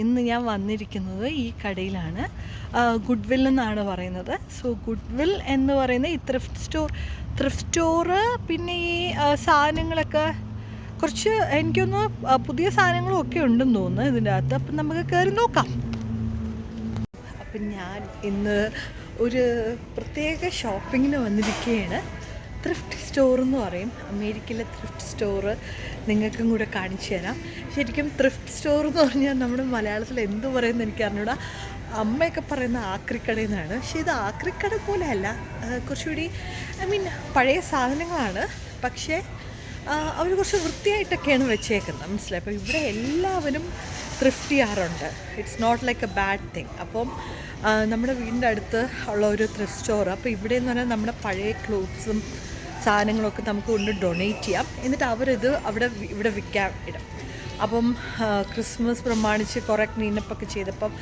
ഇന്ന് ഞാൻ വന്നിരിക്കുന്നത് ഈ കടയിലാണ്. ഗുഡ്വിൽ എന്നാണ് പറയുന്നത്. സോ ഗുഡ്വിൽ എന്ന് പറയുന്ന ഈ ത്രിഫ്റ്റ് സ്റ്റോറ് പിന്നെ ഈ സാധനങ്ങളൊക്കെ കുറച്ച് എനിക്കൊന്ന് പുതിയ സാധനങ്ങളും ഒക്കെ ഉണ്ടെന്ന് തോന്നുന്നു ഇതിൻ്റെ അകത്ത്. അപ്പം നമുക്ക് കയറി നോക്കാം. അപ്പം ഞാൻ ഇന്ന് ഒരു പ്രത്യേക ഷോപ്പിങ്ങിന് വന്നിരിക്കുകയാണ്. ത്രിഫ്റ്റ് സ്റ്റോർ എന്ന് പറയും, അമേരിക്കയിലെ ത്രിഫ്റ്റ് സ്റ്റോറ്. നിങ്ങൾക്കും കൂടെ കാണിച്ചു തരാം. ശരിക്കും ത്രിഫ്റ്റ് സ്റ്റോർ എന്ന് പറഞ്ഞാൽ നമ്മുടെ മലയാളത്തിൽ എന്തു പറയുന്നത് എനിക്ക് അറിഞ്ഞൂടാ. അമ്മയൊക്കെ പറയുന്ന ആക്രിക്കടയിൽ നിന്നാണ്. പക്ഷേ ഇത് ആക്രിക്കട പോലെയല്ല, കുറച്ചുകൂടി പഴയ സാധനങ്ങളാണ്. പക്ഷേ അവർ കുറച്ച് വൃത്തിയായിട്ടൊക്കെയാണ് വെച്ചേക്കുന്നത്, മനസ്സിലായി. അപ്പോൾ ഇവിടെ എല്ലാവരും ത്രിഫ്റ്റ് ചെയ്യാറുണ്ട്. It's not like a bad thing. അപ്പം നമ്മുടെ വീടിൻ്റെ അടുത്ത് ഉള്ള ഒരു ത്രിഫ്റ്റ് സ്റ്റോർ. അപ്പോൾ ഇവിടെ എന്ന് പറഞ്ഞാൽ നമ്മുടെ പഴയ ക്ലോത്ത്സും സാധനങ്ങളൊക്കെ നമുക്ക് കൊണ്ട് ഡൊണേറ്റ് ചെയ്യാം. എന്നിട്ട് അവരിത് ഇവിടെ വിൽക്കാൻ ഇടും. അപ്പം ക്രിസ്മസ് പ്രമാണിച്ച് കുറേ ക്ലീനപ്പൊക്കെ ചെയ്തപ്പം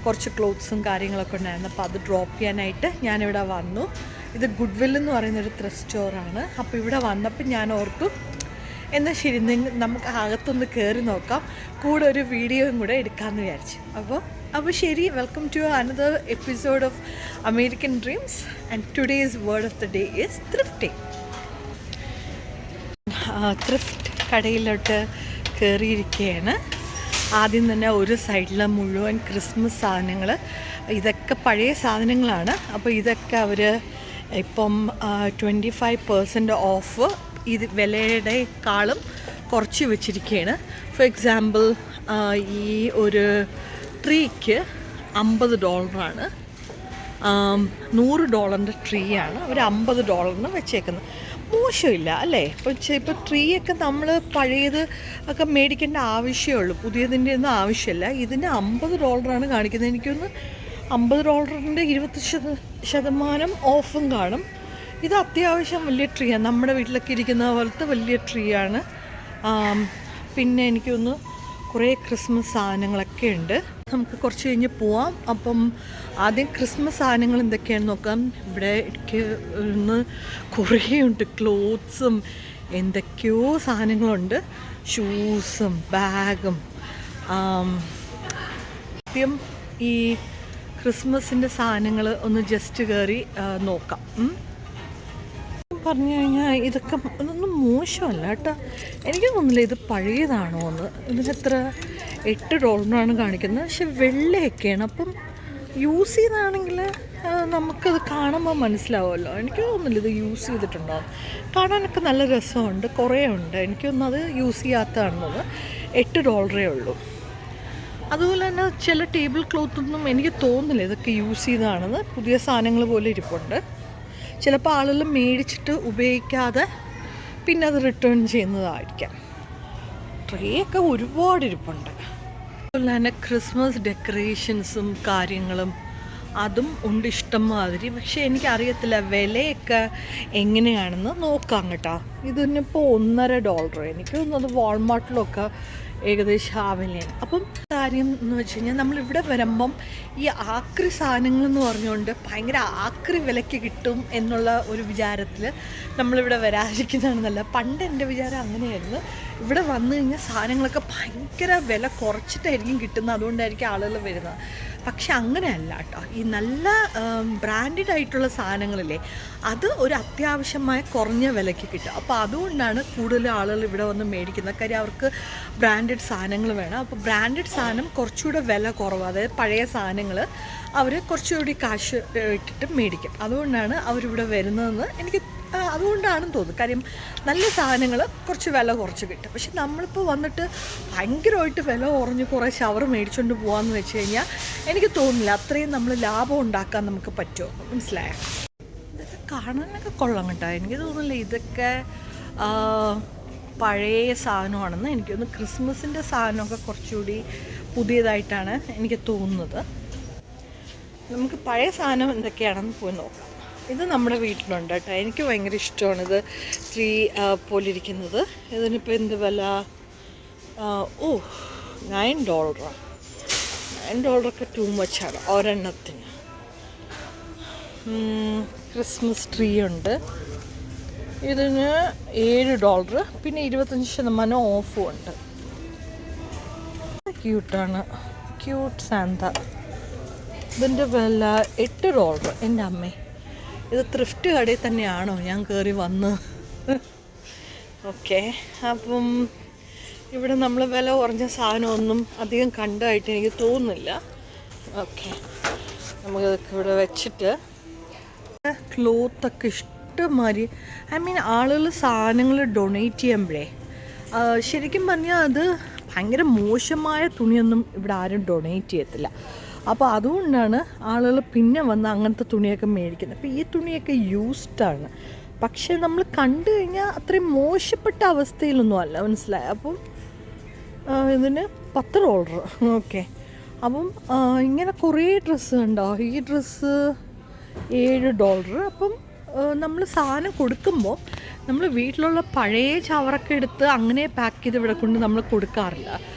കുറച്ച് ക്ലോത്ത്സും കാര്യങ്ങളൊക്കെ ഉണ്ടായിരുന്നു. അപ്പോൾ അത് ഡ്രോപ്പ് ചെയ്യാനായിട്ട് ഞാനിവിടെ വന്നു. ഇത് ഗുഡ്വിൽ എന്ന് പറയുന്നൊരു ത്രിഫ്റ്റ് സ്റ്റോറാണ്. അപ്പോൾ ഇവിടെ വന്നപ്പോൾ ഞാൻ ഓർത്തു എന്നാൽ ശരി, നമുക്ക് അകത്തൊന്ന് കയറി നോക്കാം, കൂടെ ഒരു വീഡിയോയും കൂടെ എടുക്കാമെന്ന് വിചാരിച്ചു. അപ്പോൾ ശരി, welcome to another episode of American dreams. And today's word of the day is thrifting. Thrift കടയിലോട്ട് കയറിയിരിക്കുകയാണ്. ആദ്യം തന്നെ ഒരു സൈഡിൽ മുഴുവൻ ക്രിസ്മസ് സാധനങ്ങൾ. ഇതൊക്കെ പഴയ സാധനങ്ങളാണ്. അപ്പോൾ ഇതൊക്കെ അവർ ഇപ്പം 25% ഓഫ് ഇത് വിലയുടെക്കാളും കുറച്ച് വെച്ചിരിക്കുകയാണ്. ഫോർ എക്സാമ്പിൾ, ഈ ഒരു ട്രീക്ക് $50. $100 ട്രീ ആണ് അവർ $50 വെച്ചേക്കുന്നത്. മോശമില്ല അല്ലേ? ഇപ്പോൾ ട്രീ ഒക്കെ നമ്മൾ പഴയത് ഒക്കെ മേടിക്കേണ്ട ആവശ്യമേ ഉള്ളൂ, പുതിയതിൻ്റെ ഒന്നും ആവശ്യമില്ല. ഇതിന് $50 കാണിക്കുന്നത്. എനിക്കൊന്ന് $50 20% ഓഫും കാണും. ഇത് അത്യാവശ്യം വലിയ ട്രീ ആണ്, നമ്മുടെ വീട്ടിലൊക്കെ ഇരിക്കുന്ന പോലത്തെ വലിയ ട്രീ ആണ്. പിന്നെ എനിക്കൊന്ന് കുറേ ക്രിസ്മസ് സാധനങ്ങളൊക്കെ ഉണ്ട്. നമുക്ക് കുറച്ച് കഴിഞ്ഞ് പോവാം. അപ്പം ആദ്യം ക്രിസ്മസ് സാധനങ്ങൾ എന്തൊക്കെയാണെന്ന് നോക്കാം. ഇവിടെ എനിക്ക് ഒന്ന് കുറേ ഉണ്ട്, ക്ലോത്ത്സും എന്തൊക്കെയോ സാധനങ്ങളുണ്ട്, ഷൂസും ബാഗും. ആദ്യം ഈ ക്രിസ്മസിൻ്റെ സാധനങ്ങൾ ഒന്ന് ജസ്റ്റ് കയറി നോക്കാം. പറഞ്ഞു കഴിഞ്ഞാൽ ഇതൊക്കെ ഇതൊന്നും മോശമല്ല കേട്ടോ. എനിക്ക് തോന്നുന്നില്ല ഇത് പഴയതാണോ എന്ന്. ഇതിനെത്ര $8 കാണിക്കുന്നത്. പക്ഷെ വെള്ളയൊക്കെയാണ്. അപ്പം യൂസ് ചെയ്താണെങ്കിൽ നമുക്കത് കാണുമ്പോൾ മനസ്സിലാവുമല്ലോ. എനിക്ക് തോന്നുന്നില്ല ഇത് യൂസ് ചെയ്തിട്ടുണ്ടാവും. കാണാനൊക്കെ നല്ല രസമുണ്ട്, കുറേ ഉണ്ട്. എനിക്കൊന്നും അത് യൂസ് ചെയ്യാത്തതാണെന്നത്. $8 ഉള്ളൂ. അതുപോലെ തന്നെ ചില ടേബിൾ ക്ലോത്തൊന്നും എനിക്ക് തോന്നുന്നില്ല ഇതൊക്കെ യൂസ് ചെയ്തതാണെന്ന്. പുതിയ സാധനങ്ങൾ പോലെ ഇരിപ്പുണ്ട്. ചിലപ്പോൾ ആളുകൾ മേടിച്ചിട്ട് ഉപയോഗിക്കാതെ പിന്നെ അത് റിട്ടേൺ ചെയ്യുന്നതായിരിക്കാം. ട്രേ ഒക്കെ ഒരുപാട് ഇരിപ്പുണ്ട്. അതുപോലെ തന്നെ ക്രിസ്മസ് ഡെക്കറേഷൻസും കാര്യങ്ങളും അതും ഉണ്ട് ഇഷ്ടംമാതിരി. പക്ഷേ എനിക്കറിയത്തില്ല വിലയൊക്കെ എങ്ങനെയാണെന്ന്. നോക്കാം കേട്ടോ. ഇതിനിപ്പോൾ $1.5. എനിക്ക് തോന്നുന്നത് വാൾമാർട്ടിലൊക്കെ ഏകദേശം ആ വിലയാണ്. അപ്പം കാര്യം എന്ന് വെച്ച് കഴിഞ്ഞാൽ നമ്മളിവിടെ വരുമ്പം ഈ ആക്രി സാധനങ്ങളെന്ന് പറഞ്ഞുകൊണ്ട് ഭയങ്കര ആക്രി വിലയ്ക്ക് കിട്ടും എന്നുള്ള ഒരു വിചാരത്തിൽ നമ്മളിവിടെ വരാതിരിക്കുന്നതാണെന്നല്ല. പണ്ട് എൻ്റെ വിചാരം അങ്ങനെയായിരുന്നു. ഇവിടെ വന്നു കഴിഞ്ഞാൽ സാധനങ്ങളൊക്കെ ഭയങ്കര വില കുറച്ചിട്ടായിരിക്കും കിട്ടുന്നത്, അതുകൊണ്ടായിരിക്കും ആളുകൾ വരുന്നത്. പക്ഷെ അങ്ങനെയല്ല കേട്ടോ. ഈ നല്ല ബ്രാൻഡഡ് ആയിട്ടുള്ള സാധനങ്ങളില്ലേ, അത് ഒരു അത്യാവശ്യമായ കുറഞ്ഞ വിലയ്ക്ക് കിട്ടും. അപ്പോൾ അതുകൊണ്ടാണ് കൂടുതൽ ആളുകൾ ഇവിടെ വന്ന് മേടിക്കുന്നത്. കാര്യം അവർക്ക് ബ്രാൻഡഡ് സാധനങ്ങൾ വേണം. അപ്പോൾ ബ്രാൻഡഡ് സാധനം കുറച്ചുകൂടെ വില കുറവ്, അതായത് പഴയ സാധനങ്ങൾ അവർ കുറച്ചുകൂടി കാശ് ഇട്ടിട്ട് മേടിക്കും. അതുകൊണ്ടാണ് അവരിവിടെ വരുന്നതെന്ന് എനിക്ക് അതുകൊണ്ടാണെന്ന് തോന്നുന്നു. കാര്യം നല്ല സാധനങ്ങൾ കുറച്ച് വില കുറച്ച് കിട്ടും. പക്ഷെ നമ്മളിപ്പോൾ വന്നിട്ട് ഭയങ്കരമായിട്ട് വില കുറഞ്ഞ് കുറേ ഷവർ മേടിച്ചുകൊണ്ട് പോകാമെന്ന് വെച്ച് കഴിഞ്ഞാൽ എനിക്ക് തോന്നുന്നില്ല അത്രയും നമ്മൾ ലാഭം ഉണ്ടാക്കാൻ നമുക്ക് പറ്റുമോ. മനസ്സിലായോ? ഇതൊക്കെ കാണാനൊക്കെ കൊള്ളാം കേട്ടോ. എനിക്ക് തോന്നുന്നില്ല ഇതൊക്കെ പഴയ സാധനമാണെന്ന്. എനിക്ക് തോന്നുന്നു ക്രിസ്മസിൻ്റെ സാധനമൊക്കെ കുറച്ചുകൂടി പുതിയതായിട്ടാണ് എനിക്ക് തോന്നുന്നത്. നമുക്ക് പഴയ സാധനം എന്തൊക്കെയാണെന്ന് പോയി നോക്കാം. ഇത് നമ്മുടെ വീട്ടിലുണ്ട് കേട്ടോ. എനിക്ക് ഭയങ്കര ഇഷ്ടമാണ് ഇത് ട്രീ പോലിരിക്കുന്നത്. ഇതിനിപ്പോൾ എന്ത് വില? $9. $9 ടൂ മച്ചാണ് ഒരെണ്ണത്തിന്. ക്രിസ്മസ് ട്രീ ഉണ്ട്. ഇതിന് $7. പിന്നെ 25% ഓഫും ഉണ്ട്. ക്യൂട്ടാണ്. Cute Santa. ഇതിൻ്റെ വില $8. എൻ്റെ അമ്മേ, ഇത് ത്രിഫ്റ്റ് കടയിൽ തന്നെയാണോ ഞാൻ കയറി വന്ന്? ഓക്കെ, അപ്പം ഇവിടെ നമ്മൾ വില കുറഞ്ഞ സാധനമൊന്നും അധികം കണ്ടതായിട്ട് എനിക്ക് തോന്നുന്നില്ല. ഓക്കെ, നമുക്കിതൊക്കെ ഇവിടെ വെച്ചിട്ട് ക്ലോത്തൊക്കെ ഇഷ്ടംമാതിരി, ഐ മീൻ ആളുകൾ സാധനങ്ങൾ ഡൊണേറ്റ് ചെയ്യുമ്പോഴേ ശരിക്കും പറഞ്ഞാൽ അത് ഭയങ്കര മോശമായ തുണിയൊന്നും ഇവിടെ ആരും ഡൊണേറ്റ് ചെയ്യത്തില്ല. അപ്പോൾ അതുകൊണ്ടാണ് ആളുകൾ പിന്നെ വന്ന് അങ്ങനത്തെ തുണിയൊക്കെ മേടിക്കുന്നത്. അപ്പോൾ ഈ തുണിയൊക്കെ യൂസ്ഡാണ്, പക്ഷേ നമ്മൾ കണ്ടു കഴിഞ്ഞാൽ അത്രയും മോശപ്പെട്ട അവസ്ഥയിലൊന്നും അല്ല, മനസ്സിലായി? അപ്പം ഇതിന് $10. ഓക്കെ, അപ്പം ഇങ്ങനെ കുറേ ഡ്രസ്സ് ഉണ്ടോ? ഈ ഡ്രസ്സ് $7. അപ്പം നമ്മൾ സാധനം കൊടുക്കുമ്പോൾ നമ്മൾ വീട്ടിലുള്ള പഴയ ചവറൊക്കെ എടുത്ത് അങ്ങനെ പാക്ക് ചെയ്ത് ഇവിടെ കൊണ്ട് നമ്മൾ കൊടുക്കാറില്ല.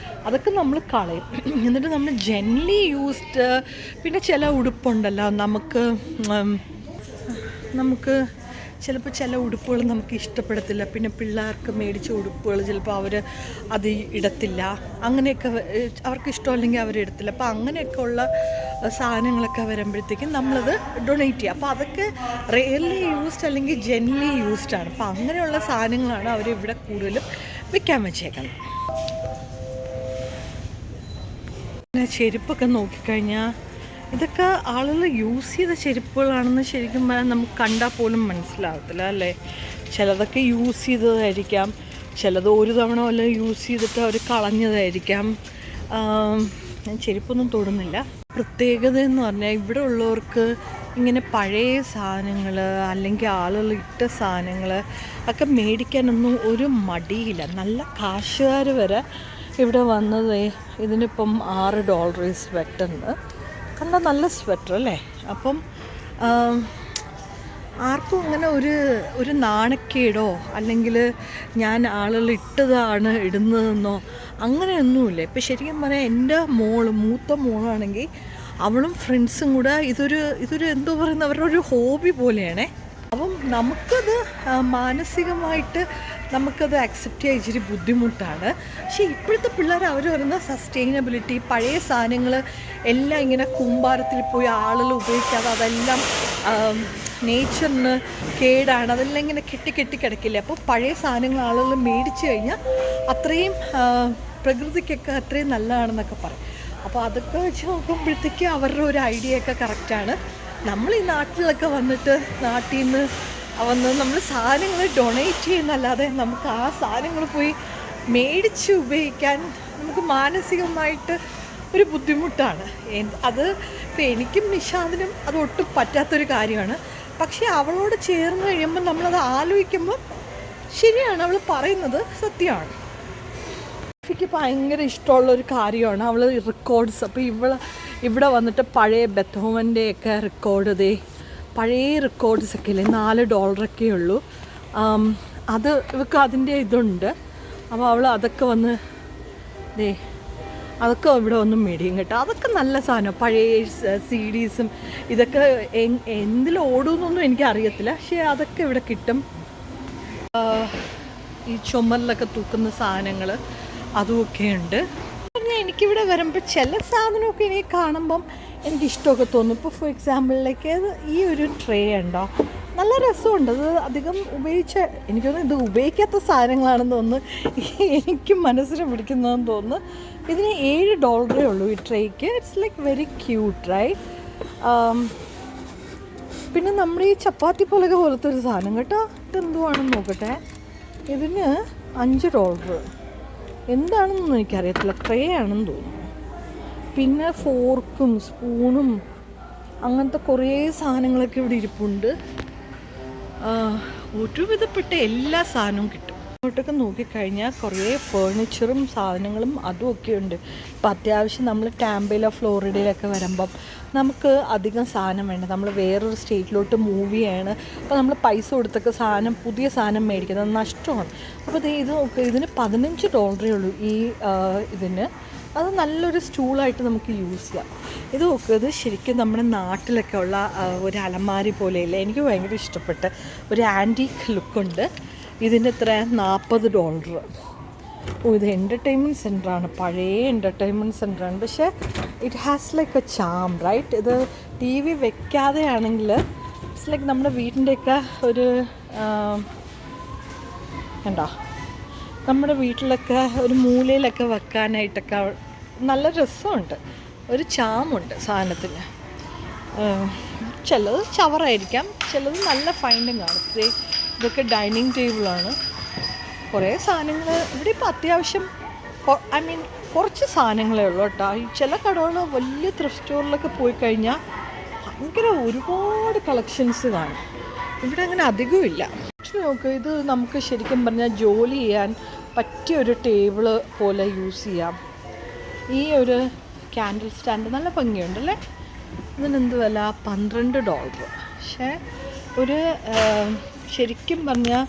അതൊക്കെ നമ്മൾ കളയും. എന്നിട്ട് നമ്മൾ ജെൻലി യൂസ്ഡ്, പിന്നെ ചില ഉടുപ്പുണ്ടല്ലോ നമുക്ക് ചിലപ്പോൾ ചില ഉടുപ്പുകൾ നമുക്ക് ഇഷ്ടപ്പെടത്തില്ല. പിന്നെ പിള്ളേർക്ക് മേടിച്ച ഉടുപ്പുകൾ ചിലപ്പോൾ അവർ അത് ഇടത്തില്ല, അങ്ങനെയൊക്കെ അവർക്ക് ഇഷ്ടമല്ലെങ്കിൽ അവരെടുത്തില്ല. അപ്പോൾ അങ്ങനെയൊക്കെ ഉള്ള സാധനങ്ങളൊക്കെ വരുമ്പോഴത്തേക്കും നമ്മളത് ഡൊണേറ്റ് ചെയ്യുക. അപ്പോൾ അതൊക്കെ റെയർലി യൂസ്ഡ് അല്ലെങ്കിൽ ജെൻലി യൂസ്ഡാണ്. അപ്പോൾ അങ്ങനെയുള്ള സാധനങ്ങളാണ് അവർ ഇവിടെ കൂടുതലും വിൽക്കാൻ വെച്ചേക്കുന്നത്. പിന്നെ ചെരുപ്പൊക്കെ നോക്കിക്കഴിഞ്ഞാൽ ഇതൊക്കെ ആളുകൾ യൂസ് ചെയ്ത ചെരുപ്പുകളാണെന്ന് ശരിക്കും പറഞ്ഞാൽ നമുക്ക് കണ്ടാൽ പോലും മനസ്സിലാകത്തില്ല, അല്ലേ? ചിലതൊക്കെ യൂസ് ചെയ്തതായിരിക്കാം, ചിലത് ഒരു തവണ വല്ല യൂസ് ചെയ്തിട്ട് അവർ കളഞ്ഞതായിരിക്കാം. ഞാൻ ചെരുപ്പൊന്നും തൊടുന്നില്ല. പ്രത്യേകത എന്ന് പറഞ്ഞാൽ ഇവിടെ ഉള്ളവർക്ക് ഇങ്ങനെ പഴയ സാധനങ്ങൾ അല്ലെങ്കിൽ ആളുകൾ ഇട്ട സാധനങ്ങൾ ഒക്കെ മേടിക്കാനൊന്നും ഒരു മടിയില്ല. നല്ല കാശുകാർ വരെ ഇവിടെ വന്നത്. ഇതിനിപ്പം $6 ഈ സ്വെറ്ററിന്. കണ്ട നല്ല സ്വെറ്റർ അല്ലേ? അപ്പം ആർക്കും അങ്ങനെ ഒരു നാണക്കേടോ അല്ലെങ്കിൽ ഞാൻ ആളുകൾ ഇട്ടതാണ് ഇടുന്നതെന്നോ അങ്ങനെയൊന്നുമില്ല. ഇപ്പം ശരിക്കും പറയാം, എൻ്റെ മൂത്ത മോളാണെങ്കിൽ അവളും ഫ്രണ്ട്സും കൂടെ ഇതൊരു എന്തോ പറയുന്ന അവരുടെ ഒരു ഹോബി പോലെയാണേ. അപ്പം നമുക്കത് മാനസികമായിട്ട് നമുക്കത് അക്സെപ്റ്റ് ചെയ്യാൻ ഇച്ചിരി ബുദ്ധിമുട്ടാണ്. പക്ഷേ ഇപ്പോഴത്തെ പിള്ളേർ അവർ പറയുന്ന സസ്റ്റൈനബിലിറ്റി, പഴയ സാധനങ്ങൾ എല്ലാം ഇങ്ങനെ കൂമ്പാരത്തിൽ പോയി ആളുകൾ ഉപയോഗിക്കാതെ അതെല്ലാം നേച്ചറിന് കേടാണ്, അതെല്ലാം ഇങ്ങനെ കെട്ടി കിടക്കില്ലേ. അപ്പോൾ പഴയ സാധനങ്ങൾ ആളുകൾ മേടിച്ചു കഴിഞ്ഞാൽ അത്രയും പ്രകൃതിക്കൊക്കെ അത്രയും നല്ലതാണെന്നൊക്കെ പറയും. അപ്പോൾ അതൊക്കെ വെച്ച് നോക്കുമ്പോഴത്തേക്ക് അവരുടെ ഒരു ഐഡിയ ഒക്കെ കറക്റ്റാണ്. നമ്മൾ ഈ നാട്ടിലൊക്കെ വന്നിട്ട് നാട്ടിൽ നിന്ന് നമ്മൾ സാധനങ്ങൾ ഡൊണേറ്റ് ചെയ്യുന്നല്ലാതെ നമുക്ക് ആ സാധനങ്ങൾ പോയി മേടിച്ച് ഉപയോഗിക്കാൻ നമുക്ക് മാനസികമായിട്ട് ഒരു ബുദ്ധിമുട്ടാണ്. അത് ഇപ്പോൾ എനിക്കും നിഷാദിനും അത് ഒട്ടും പറ്റാത്തൊരു കാര്യമാണ്. പക്ഷേ അവളോട് ചേർന്ന് കഴിയുമ്പോൾ നമ്മളത് ആലോചിക്കുമ്പോൾ ശരിയാണ്, അവൾ പറയുന്നത് സത്യമാണ്. എനിക്ക് ഭയങ്കര ഇഷ്ടമുള്ളൊരു കാര്യമാണ് അവൾ റെക്കോർഡ്സ്. അപ്പോൾ ഇവിടെ വന്നിട്ട് പഴയ ബെത്തോവൻ്റെയൊക്കെ റെക്കോർഡ്, പഴയ റെക്കോർഡ്സൊക്കെ ഇല്ലേ, $4 ഉള്ളൂ. അത് ഇവർക്ക് അതിൻ്റെ ഇതുണ്ട്. അപ്പോൾ അവൾ അതൊക്കെ വന്ന് അതൊക്കെ ഇവിടെ ഒന്നും മേടിയും കേട്ടോ. അതൊക്കെ നല്ല സാധനം, പഴയ CDസും ഇതൊക്കെ എന്തിലോടുമെന്നൊന്നും എനിക്കറിയത്തില്ല, പക്ഷേ അതൊക്കെ ഇവിടെ കിട്ടും. ഈ ചുമരിലൊക്കെ തൂക്കുന്ന സാധനങ്ങൾ അതുമൊക്കെ ഉണ്ട്. എനിക്കിവിടെ വരുമ്പോൾ ചില സാധനമൊക്കെ എനിക്ക് കാണുമ്പം എനിക്കിഷ്ടമൊക്കെ തോന്നും. ഇപ്പോൾ ഫോർ എക്സാമ്പിളിലേക്ക് ഈ ഒരു ട്രേ ഉണ്ടോ, നല്ല രസമുണ്ട്. അത് അധികം എനിക്കൊന്നും ഇത് ഉപയോഗിക്കാത്ത സാധനങ്ങളാണെന്ന് തോന്നുന്നു, എനിക്ക് മനസ്സിന് പിടിക്കുന്നതെന്ന് തോന്നുന്നു. ഇതിന് $7 ഉള്ളൂ ഈ ട്രേക്ക്. It's like very cute, right? പിന്നെ നമ്മുടെ ഈ ചപ്പാത്തി പോലത്തെ ഒരു സാധനം കേട്ടോ, ഇതെന്തുവാണെന്ന് നോക്കട്ടെ. ഇതിന് $5. എന്താണെന്നൊന്നും എനിക്കറിയത്തില്ല, ട്രേ ആണെന്ന് തോന്നുന്നു. പിന്നെ ഫോർക്കും സ്പൂണും അങ്ങനത്തെ കുറേ സാധനങ്ങളൊക്കെ ഇവിടെ ഇരിപ്പുണ്ട്. ഒരുവിധപ്പെട്ട എല്ലാ സാധനവും കിട്ടും. അങ്ങോട്ടൊക്കെ നോക്കിക്കഴിഞ്ഞാൽ കുറേ ഫേർണിച്ചറും സാധനങ്ങളും അതുമൊക്കെ ഉണ്ട്. ഇപ്പം അത്യാവശ്യം നമ്മൾ ടാമ്പയിലോ ഫ്ലോറിഡയിലൊക്കെ വരുമ്പം നമുക്ക് അധികം സാധനം വേണ്ട, നമ്മൾ വേറൊരു സ്റ്റേറ്റിലോട്ട് മൂവ് ചെയ്യാണ്. അപ്പോൾ നമ്മൾ പൈസ കൊടുത്തൊക്കെ പുതിയ സാധനം മേടിക്കുന്നത് നഷ്ടമാണ്. അപ്പോൾ ഇത് നോക്കുക, ഇതിന് $15 ഉള്ളൂ ഈ ഇതിന്. അത് നല്ലൊരു സ്റ്റൂളായിട്ട് നമുക്ക് യൂസ് ചെയ്യാം. ഇത് നോക്കുക, ഇത് ശരിക്കും നമ്മുടെ നാട്ടിലൊക്കെ ഉള്ള ഒരു അലമാരി പോലെയില്ല, എനിക്ക് ഭയങ്കര ഇഷ്ടപ്പെട്ട ഒരു ആൻറ്റീക്ക് ലുക്കുണ്ട്. ഇതിൻ്റെ എത്ര $40. ഇത് എൻ്റർടൈൻമെൻറ്റ് സെൻ്ററാണ്, പഴയ എൻ്റർടൈൻമെൻറ്റ് സെൻ്ററാണ്. പക്ഷേ it has like a charm right. ഇത് ടി വി വെക്കാതെയാണെങ്കിൽ ഇറ്റ്സ് ലൈക്ക് നമ്മുടെ വീട്ടിൻ്റെയൊക്കെ ഒരു കണ്ടോ, നമ്മുടെ വീട്ടിലൊക്കെ ഒരു മൂലയിലൊക്കെ വെക്കാനായിട്ടൊക്കെ നല്ല രസമുണ്ട്. ഒരു ചാമുണ്ട് സാധനത്തിന്. ചിലത് ചവറായിരിക്കാം, ചിലത് നല്ല ഫൈൻഡും കാണും. ഇതൊക്കെ ഡൈനിങ് ടേബിളാണ്. കുറേ സാധനങ്ങൾ ഇവിടെ ഇപ്പോൾ അത്യാവശ്യം ഐ മീൻ കുറച്ച് സാധനങ്ങളേ ഉള്ളൂ കേട്ടോ. ഈ ചില കടകൾ വലിയ ത്രിഫ്റ്റ് സ്റ്റോറിലൊക്കെ പോയി കഴിഞ്ഞാൽ ഭയങ്കര ഒരുപാട് കളക്ഷൻസ് കാണും. ഇവിടെ അങ്ങനെ അധികവും ഇല്ല. പക്ഷെ നോക്ക്, ഇത് നമുക്ക് ശരിക്കും പറഞ്ഞാൽ ജോലി ചെയ്യാൻ പറ്റിയൊരു ടേബിള് പോലെ യൂസ് ചെയ്യാം. ഈ ഒരു ക്യാൻഡിൽ സ്റ്റാൻഡ് നല്ല ഭംഗിയുണ്ടല്ലേ. ഇതിനെന്ത് വില? $12. പക്ഷേ ഒരു ശരിക്കും പറഞ്ഞാൽ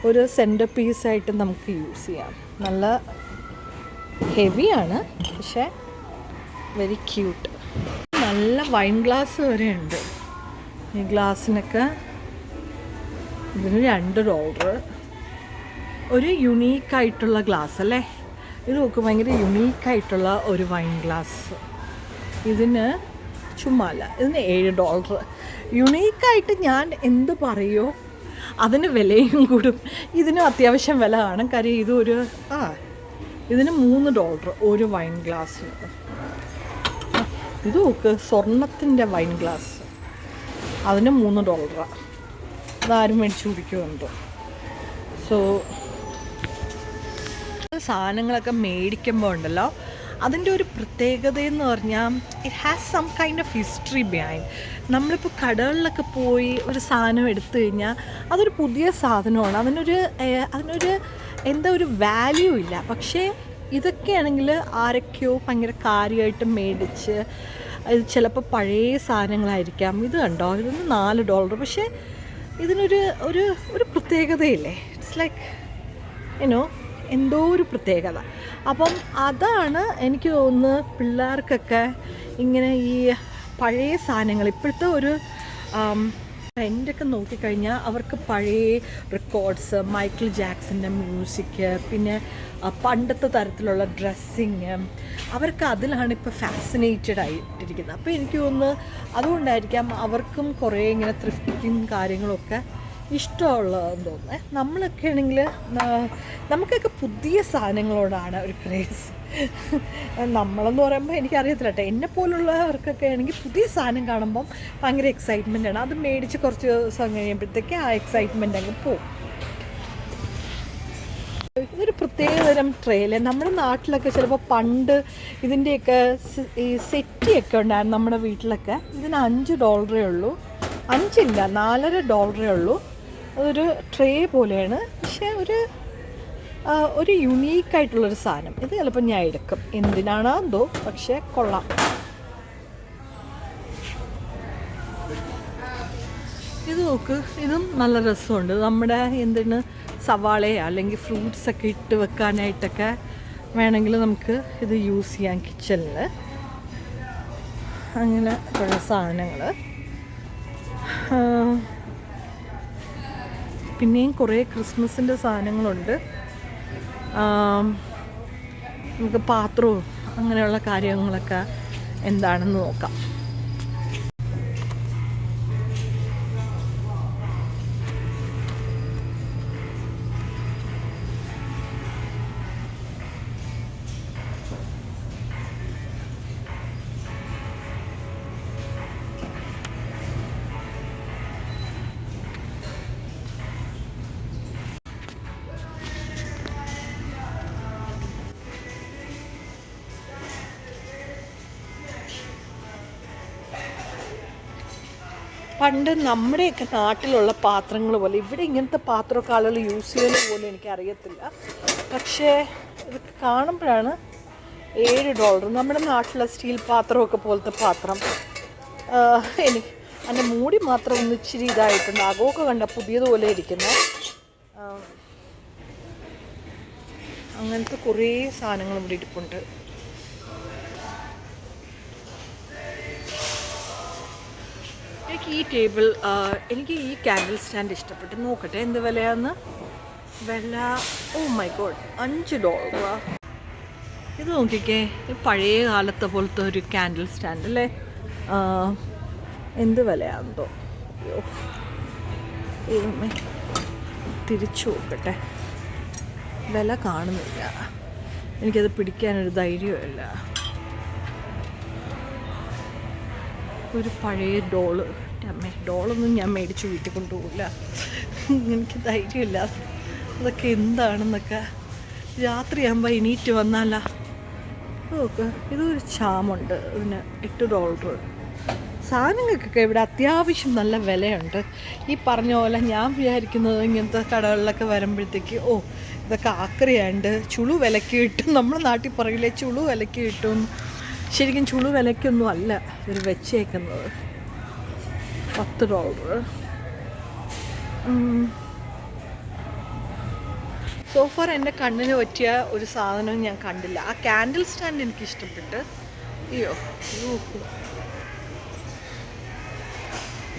ഒരു സെൻറ്റർ പീസായിട്ട് നമുക്ക് യൂസ് ചെയ്യാം. നല്ല ഹെവിയാണ്, പക്ഷേ വെരി ക്യൂട്ട്. നല്ല വൈൻ ഗ്ലാസ് വരെ ഉണ്ട്. ഈ ഗ്ലാസ്സിനൊക്കെ ഇതിന് $2. ഒരു യുണീക്കായിട്ടുള്ള ഗ്ലാസ് അല്ലേ ഇത്? നോക്ക്, ഭയങ്കര യുണീക്കായിട്ടുള്ള ഒരു വൈൻ ഗ്ലാസ്. ഇതിന് ചുമ്മാല്ല, ഇതിന് $7. യുണീക്കായിട്ട് ഞാൻ എന്ത് പറയുമോ അതിന് വിലയും കൂടും. ഇതിനും അത്യാവശ്യം വില കാണും. കാര്യം ഇതൊരു ഇതിന് $3 ഒരു വൈൻ ഗ്ലാസ്സിന്. ഇത് നോക്ക്, സ്വർണത്തിൻ്റെ വൈൻ ഗ്ലാസ്, അതിന് $3. അതാരും മേടിച്ച് കുടിക്കുമെന്തോ. സോ സാധനങ്ങളൊക്കെ മേടിക്കുമ്പോൾ ഉണ്ടല്ലോ, അതിൻ്റെ ഒരു പ്രത്യേകതയെന്ന് പറഞ്ഞാൽ it has some kind of history behind. നമ്മളിപ്പോൾ കടകളിലൊക്കെ പോയി ഒരു സാധനം എടുത്തു കഴിഞ്ഞാൽ അതൊരു പുതിയ സാധനമാണ്, അതിനൊരു എന്താ ഒരു വാല്യൂ ഇല്ല. പക്ഷേ ഇതൊക്കെയാണെങ്കിൽ ആരൊക്കെയോ ഭയങ്കര കാര്യമായിട്ട് മേടിച്ച്, ഇത് ചിലപ്പോൾ പഴയ സാധനങ്ങളായിരിക്കാം. ഇത് കണ്ടോ, ഇതിന് $4. പക്ഷേ ഇതിനൊരു ഒരു ഒരു പ്രത്യേകതയില്ലേ. ഇറ്റ്സ് ലൈക്ക് യുനോ എന്തോ ഒരു പ്രത്യേകത. അപ്പം അതാണ് എനിക്ക് തോന്നുന്നത് പിള്ളേർക്കൊക്കെ ഇങ്ങനെ ഈ പഴയ സാധനങ്ങൾ ഇപ്പോഴത്തെ ഒരു ട്രെൻഡൊക്കെ നോക്കിക്കഴിഞ്ഞാൽ അവർക്ക് പഴയ റെക്കോർഡ്സ്, മൈക്കിൾ ജാക്സൻ്റെ മ്യൂസിക്, പിന്നെ പണ്ടത്തെ തരത്തിലുള്ള ഡ്രസ്സിങ്, അവർക്ക് അതിലാണ് ഇപ്പോൾ ഫാസിനേറ്റഡ് ആയിട്ടിരിക്കുന്നത്. അപ്പോൾ എനിക്ക് തോന്നുന്നു അതുകൊണ്ടായിരിക്കാം അവർക്കും കുറേ ഇങ്ങനെ ത്രിഫ്റ്റിക്കും കാര്യങ്ങളൊക്കെ ഇഷ്ടമുള്ളതെന്ന് തോന്നുന്നത്. നമ്മളൊക്കെ ആണെങ്കിൽ നമുക്കൊക്കെ പുതിയ സാധനങ്ങളോടാണ് ഒരു ക്രേസ്. നമ്മളെന്ന് പറയുമ്പോൾ എനിക്കറിയത്തില്ല കേട്ടോ, എന്നെ പോലുള്ളവർക്കൊക്കെ ആണെങ്കിൽ പുതിയ സാധനം കാണുമ്പം ഭയങ്കര എക്സൈറ്റ്മെൻറ്റാണ്. അത് മേടിച്ച് കുറച്ച് ദിവസം കഴിയുമ്പോഴത്തേക്ക് ആ എക്സൈറ്റ്മെൻ്റ് അങ്ങ് പോകും. ഇതൊരു പ്രത്യേകതരം ട്രേയിൽ നമ്മുടെ നാട്ടിലൊക്കെ ചിലപ്പോൾ പണ്ട് ഇതിൻ്റെയൊക്കെ ഈ സെറ്റിയൊക്കെ ഉണ്ടായിരുന്നു നമ്മുടെ വീട്ടിലൊക്കെ. ഇതിന് $5 ഉള്ളൂ, 5 ഇല്ല $4.5 ഉള്ളൂ. അതൊരു ട്രേ പോലെയാണ്, പക്ഷേ ഒരു യുണീക്കായിട്ടുള്ളൊരു സാധനം. ഇത് ചിലപ്പോൾ ഞാൻ എടുക്കും, എന്തിനാണോ എന്തോ, പക്ഷേ കൊള്ളാം. ഇത് നോക്ക്, ഇതും നല്ല രസമുണ്ട്. നമ്മുടെ എന്തിന് സവാളയോ അല്ലെങ്കിൽ ഫ്രൂട്ട്സൊക്കെ ഇട്ട് വെക്കാനായിട്ടൊക്കെ വേണമെങ്കിൽ നമുക്ക് ഇത് യൂസ് ചെയ്യാം കിച്ചണിൽ. അങ്ങനെ കുറേ സാധനങ്ങൾ. പിന്നെയും കുറേ ക്രിസ്മസിൻ്റെ സാധനങ്ങളുണ്ട്. നമുക്ക് പാത്രവും അങ്ങനെയുള്ള കാര്യങ്ങളൊക്കെ എന്താണെന്ന് നോക്കാം. പണ്ട് നമ്മുടെയൊക്കെ നാട്ടിലുള്ള പാത്രങ്ങൾ പോലെ ഇവിടെ ഇങ്ങനത്തെ പാത്രമൊക്കെ ആളുകൾ യൂസ് ചെയ്യുന്നത് പോലും എനിക്കറിയത്തില്ല. പക്ഷേ ഇതൊക്കെ കാണുമ്പോഴാണ് $7. നമ്മുടെ നാട്ടിലെ സ്റ്റീൽ പാത്രമൊക്കെ പോലത്തെ പാത്രം. എനിക്ക് അതിൻ്റെ മൂടി മാത്രം ഒന്ന് ഇച്ചിരി ഇതായിട്ടുണ്ട്. അകമൊക്കെ കണ്ട പുതിയതുപോലെ ഇരിക്കുന്നു. അങ്ങനത്തെ കുറേ സാധനങ്ങൾ ഇവിടെ ഇരിപ്പുണ്ട്. എനിക്ക് ഈ ക്യാൻഡിൽ സ്റ്റാൻഡ് ഇഷ്ടപ്പെട്ടു. നോക്കട്ടെ എന്ത് വിലയാന്ന്. വില, ഓ മൈ ഗോഡ്, $5. ഇത് നോക്കിക്കേ, പഴയ കാലത്തെ പോലത്തെ ഒരു ക്യാൻഡിൽ സ്റ്റാൻഡ് അല്ലേ. എന്ത് വിലയാണെന്തോ. അയ്യോ, ഇതൊന്ന് തിരിച്ചു നോക്കട്ടെ. വില കാണുന്നില്ല, എനിക്കത് പിടിക്കാനൊരു ധൈര്യമില്ല. ഒരു പഴയ ഡോള്. ഡോളൊന്നും ഞാൻ മേടിച്ച് വീട്ടിൽ കൊണ്ടുപോകില്ല, എനിക്ക് ധൈര്യമില്ല. അതൊക്കെ എന്താണെന്നൊക്കെ രാത്രിയാകുമ്പോൾ എണീറ്റ് വന്നാല. നോക്ക്, ഇതൊരു ചാമുണ്ട്, ഇതിന് $8. സാധനങ്ങൾക്കൊക്കെ ഇവിടെ അത്യാവശ്യം നല്ല വിലയുണ്ട്. ഈ പറഞ്ഞ പോലെ ഞാൻ വിചാരിക്കുന്നത് ഇങ്ങനത്തെ കടകളിലൊക്കെ വരുമ്പോഴത്തേക്ക് ഇതൊക്കെ ആക്രിയുണ്ട്, ചുളു വിലയ്ക്ക് കിട്ടും. നമ്മുടെ നാട്ടിൽ പറയില്ലേ ചുളു വിലയ്ക്ക് കിട്ടും. ശരിക്കും ചുളു വിലയ്ക്കൊന്നും അല്ല ഇവർ വെച്ചേക്കുന്നത്. $10. സോഫാർ എൻ്റെ കണ്ണിന് പറ്റിയ ഒരു സാധനവും ഞാൻ കണ്ടില്ല. ആ ക്യാൻഡിൽ സ്റ്റാൻഡ് എനിക്ക് ഇഷ്ടപ്പെട്ട്.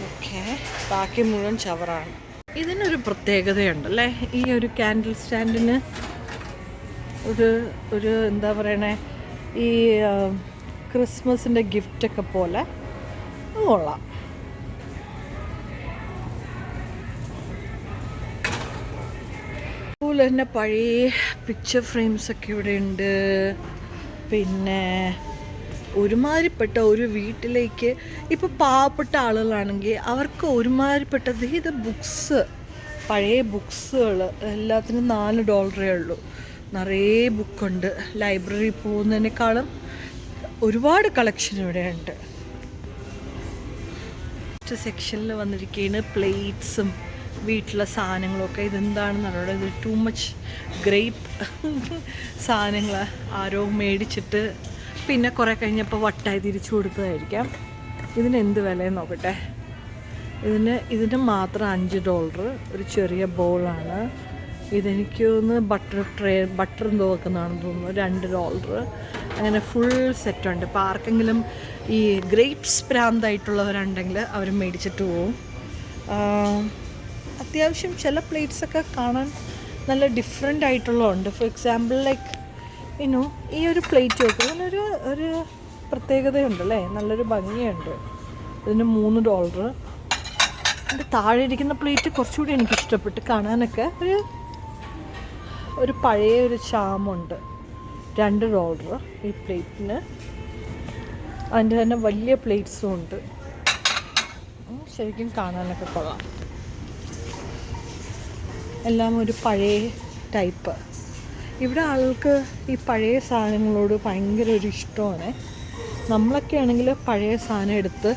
ഓക്കെ, ബാക്കി മുഴുവൻ ചവറാണ്. ഇതിനൊരു പ്രത്യേകതയുണ്ടല്ലേ, ഈ ഒരു ക്യാൻഡിൽ സ്റ്റാൻഡിന് ഒരു എന്താ പറയണേ, ഈ ക്രിസ്മസിൻ്റെ ഗിഫ്റ്റൊക്കെ പോലെ കൊള്ളാം. അതുപോലെ തന്നെ പഴയ പിക്ചർ ഫ്രെയിംസൊക്കെ ഇവിടെ ഉണ്ട്. പിന്നെ ഒരുമാതിരിപ്പെട്ട ഒരു വീട്ടിലേക്ക് ഇപ്പോൾ പാവപ്പെട്ട ആളുകളാണെങ്കിൽ അവർക്ക് ഒരുമാതിരിപ്പെട്ടത് ഇത് ബുക്സ്, പഴയ ബുക്സുകൾ എല്ലാത്തിനും $4 ഉള്ളൂ. നിറയെ ബുക്കുണ്ട്. ലൈബ്രറി പോകുന്നതിനേക്കാളും ഒരുപാട് കളക്ഷൻ ഇവിടെയുണ്ട്. സെക്ഷനിൽ വന്നിരിക്കുകയാണ് പ്ലേറ്റ്സും വീട്ടിലെ സാധനങ്ങളൊക്കെ. ഇതെന്താണെന്ന് അറിയാം, ഇത് ടു മച്ച് ഗ്രേപ്പ് സാധനങ്ങൾ ആരോ മേടിച്ചിട്ട് പിന്നെ കുറേ കഴിഞ്ഞപ്പോൾ വട്ടായി തിരിച്ചു കൊടുത്തതായിരിക്കാം. ഇതിന് എന്ത് വിലയെന്ന് നോക്കട്ടെ. ഇതിന് മാത്രം $5. ഒരു ചെറിയ ബോളാണ്. ഇതെനിക്ക് തോന്നുന്നു ബട്ടർ എന്തോ വെക്കുന്നതാണെന്ന് തോന്നുന്നു. $2. അങ്ങനെ ഫുൾ സെറ്റുണ്ട്. ഇപ്പോൾ ആർക്കെങ്കിലും ഈ ഗ്രേപ്സ് പ്രാന്തായിട്ടുള്ളവരുണ്ടെങ്കിൽ അവർ മേടിച്ചിട്ട് പോവും. അത്യാവശ്യം ചില പ്ലേറ്റ്സൊക്കെ കാണാൻ നല്ല ഡിഫറെൻ്റ് ആയിട്ടുള്ളതുണ്ട്. ഫോർ എക്സാമ്പിൾ ലൈക്ക് ഈ ഒരു പ്ലേറ്റ് വെക്കും, അതിനൊരു പ്രത്യേകതയുണ്ടല്ലേ, നല്ലൊരു ഭംഗിയുണ്ട്. ഇതിന് $3. അതിൻ്റെ താഴെ ഇരിക്കുന്ന പ്ലേറ്റ് കുറച്ചുകൂടി എനിക്കിഷ്ടപ്പെട്ട് കാണാനൊക്കെ. ഒരു പഴയ ഒരു ചാമുണ്ട്, $2 ഈ പ്ലേറ്റിന്. അതിൻ്റെ തന്നെ വലിയ പ്ലേറ്റ്സും ഉണ്ട്. ശരിക്കും കാണാനൊക്കെ കൊള്ളാം. എല്ലാം ഒരു പഴയ ടൈപ്പ്. ഇവിടെ ആൾക്ക് ഈ പഴയ സാധനങ്ങളോട് ഭയങ്കര ഒരു ഇഷ്ടമാണ്. നമ്മളൊക്കെ ആണെങ്കിൽ പഴയ സാധനം എടുത്ത്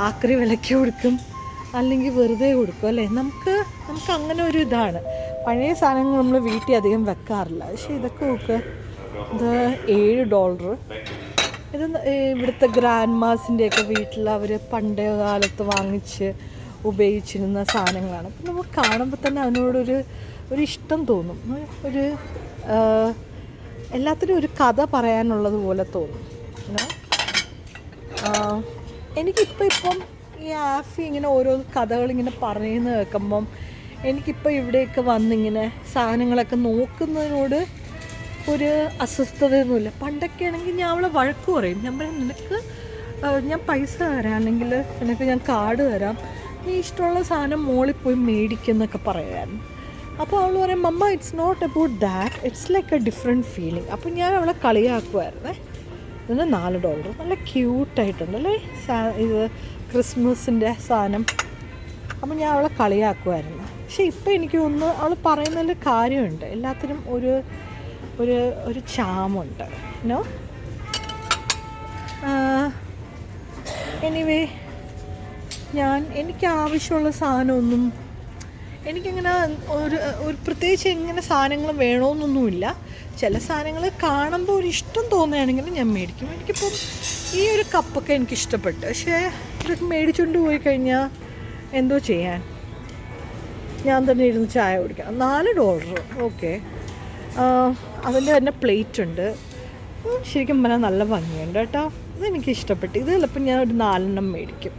ആക്രി വിലയ്ക്ക് കൊടുക്കും, അല്ലെങ്കിൽ വെറുതെ കൊടുക്കും അല്ലേ. നമുക്ക് അങ്ങനെ ഒരു ഇതാണ്. പഴയ സാധനങ്ങൾ നമ്മൾ വീട്ടിൽ അധികം വെക്കാറില്ല. പക്ഷേ ഇതൊക്കെ നോക്ക്, ഇത് $7. ഇത് ഇവിടുത്തെ ഗ്രാൻഡ് മാസിൻ്റെയൊക്കെ വീട്ടിൽ അവർ പണ്ടേ കാലത്ത് വാങ്ങിച്ച് ഉപയോഗിച്ചിരുന്ന സാധനങ്ങളാണ്. അപ്പം നമുക്ക് കാണുമ്പോൾ തന്നെ അതിനോടൊരു ഇഷ്ടം തോന്നും. എല്ലാത്തിനും ഒരു കഥ പറയാനുള്ളത് പോലെ തോന്നും. എനിക്കിപ്പം ഈ ആഫി ഇങ്ങനെ ഓരോ കഥകളിങ്ങനെ പറയുന്ന കേൾക്കുമ്പം എനിക്കിപ്പോൾ ഇവിടെയൊക്കെ വന്നിങ്ങനെ സാധനങ്ങളൊക്കെ നോക്കുന്നതിനോട് ഒരു അസ്വസ്ഥതയൊന്നുമില്ല. പണ്ടൊക്കെ ആണെങ്കിൽ ഞാൻ അവളെ വഴക്ക് പറയും. ഞാൻ പറയും, നിനക്ക് ഞാൻ പൈസ തരാം, അല്ലെങ്കിൽ നിനക്ക് ഞാൻ കാർഡ് തരാം, നീ ഇഷ്ടമുള്ള സാധനം മോളിൽ പോയി മേടിക്കുന്നൊക്കെ പറയായിരുന്നു. അപ്പോൾ അവൾ പറയും, mama it's not about that, it's like a different feeling. അപ്പോൾ ഞാൻ അവളെ കളിയാക്കുമായിരുന്നേ. ഇതിന് $4. നല്ല ക്യൂട്ടായിട്ടുണ്ടല്ലേ ഇത് ക്രിസ്മസിൻ്റെ സാധനം. അപ്പോൾ ഞാൻ അവളെ കളിയാക്കുമായിരുന്നു. പക്ഷെ ഇപ്പോൾ എനിക്ക് തോന്നുന്നു അവൾ പറയുന്നതിൽ കാര്യമുണ്ട്. എല്ലാത്തിനും ഒരു ചാമുണ്ട്. എനിവേ, എനിക്ക് ആവശ്യമുള്ള സാധനമൊന്നും എനിക്കങ്ങനെ ഒരു പ്രത്യേകിച്ച് ഇങ്ങനെ സാധനങ്ങൾ വേണമെന്നൊന്നുമില്ല. ചില സാധനങ്ങൾ കാണുമ്പോൾ ഒരു ഇഷ്ടം തോന്നുകയാണെങ്കിൽ ഞാൻ മേടിക്കും. എനിക്കിപ്പം ഈ ഒരു കപ്പൊക്കെ എനിക്കിഷ്ടപ്പെട്ടു. പക്ഷേ ഇതൊക്കെ മേടിച്ചുകൊണ്ട് പോയി കഴിഞ്ഞാൽ എന്തോ ചെയ്യാൻ, ഞാൻ തന്നെ ഇരുന്ന് ചായ കുടിക്കാം. $4. ഓക്കെ, അതിൻ്റെ തന്നെ പ്ലേറ്റ് ഉണ്ട്. ശരിക്കും പറഞ്ഞാൽ നല്ല ഭംഗിയുണ്ട് കേട്ടോ. ഇതെനിക്ക് ഇഷ്ടപ്പെട്ടു. ഇത് ചിലപ്പോൾ ഞാൻ ഒരു 4 മേടിക്കും.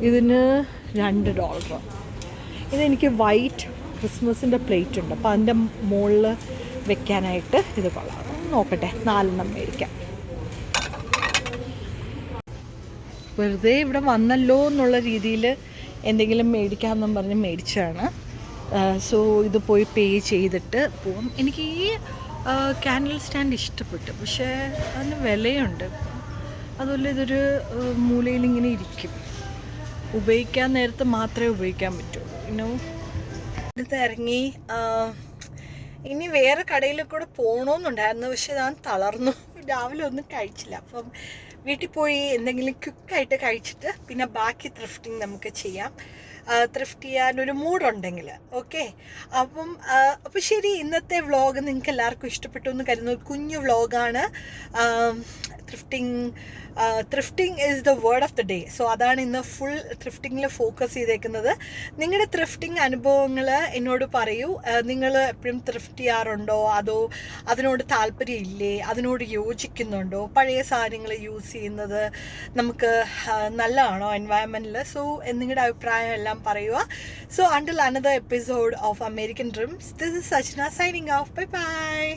ഇതിന് $2. ഇതെനിക്ക് വൈറ്റ് ക്രിസ്മസിൻ്റെ പ്ലേറ്റ് ഉണ്ട്, അപ്പോൾ അതിൻ്റെ മുകളിൽ വെക്കാനായിട്ട് ഇത് കൊള്ളാം. നോക്കട്ടെ 4 മേടിക്കാം. വെറുതെ ഇവിടെ വന്നല്ലോ എന്നുള്ള രീതിയിൽ എന്തെങ്കിലും മേടിക്കാമെന്നും പറഞ്ഞ് മേടിച്ചതാണ്. സോ ഇത് പോയി പേ ചെയ്തിട്ട് പോവും. എനിക്ക് ഈ ക്യാൻഡിൽ സ്റ്റാൻഡ് ഇഷ്ടപ്പെട്ടു, പക്ഷേ അതിന് വിലയുണ്ട്. അതുപോലെ ഇതൊരു മൂലയിലിങ്ങനെ ഇരിക്കും. ഉപയോഗിക്കാൻ നേരത്ത് മാത്രമേ ഉപയോഗിക്കാൻ പറ്റുള്ളൂ. അടുത്ത് ഇറങ്ങി ഇനി വേറെ കടയിൽ കൂടെ പോകണമെന്നുണ്ടായിരുന്നു, പക്ഷെ ഞാൻ തളർന്നു. രാവിലെ ഒന്നും കഴിച്ചില്ല. അപ്പം വീട്ടിൽ പോയി എന്തെങ്കിലും ക്വിക്കായിട്ട് കഴിച്ചിട്ട് പിന്നെ ബാക്കി ത്രിഫ്റ്റിങ് നമുക്ക് ചെയ്യാം. ത്രിഫ്റ്റ് ചെയ്യാനൊരു മൂഡുണ്ടെങ്കിൽ. ഓക്കെ, അപ്പം ശരി, ഇന്നത്തെ വ്ളോഗ് നിങ്ങൾക്ക് എല്ലാവർക്കും ഇഷ്ടപ്പെട്ടു എന്ന് കരുതുന്നു. ഒരു കുഞ്ഞു വ്ളോഗാണ്. Thrifting is the word of the day. So അതാണ് ഇന്ന് ഫുൾ ത്രിഫ്റ്റിങ്ങിൽ ഫോക്കസ് ചെയ്തേക്കുന്നത്. നിങ്ങളുടെ ത്രിഫ്റ്റിംഗ് അനുഭവങ്ങൾ എന്നോട് പറയൂ. നിങ്ങൾ എപ്പോഴും ത്രിഫ്റ്റ് ചെയ്യാറുണ്ടോ, അതോ അതിനോട് താല്പര്യം ഇല്ലേ, അതിനോട് യോജിക്കുന്നുണ്ടോ, പഴയ സാധനങ്ങൾ യൂസ് ചെയ്യുന്നത് നമുക്ക് നല്ലതാണോ എൻവയൺമെൻറ്റിൽ? സോ നിങ്ങളുടെ അഭിപ്രായം എല്ലാം പറയുക. So until another episode of American dreams, this is Sajna signing off. Bye bye.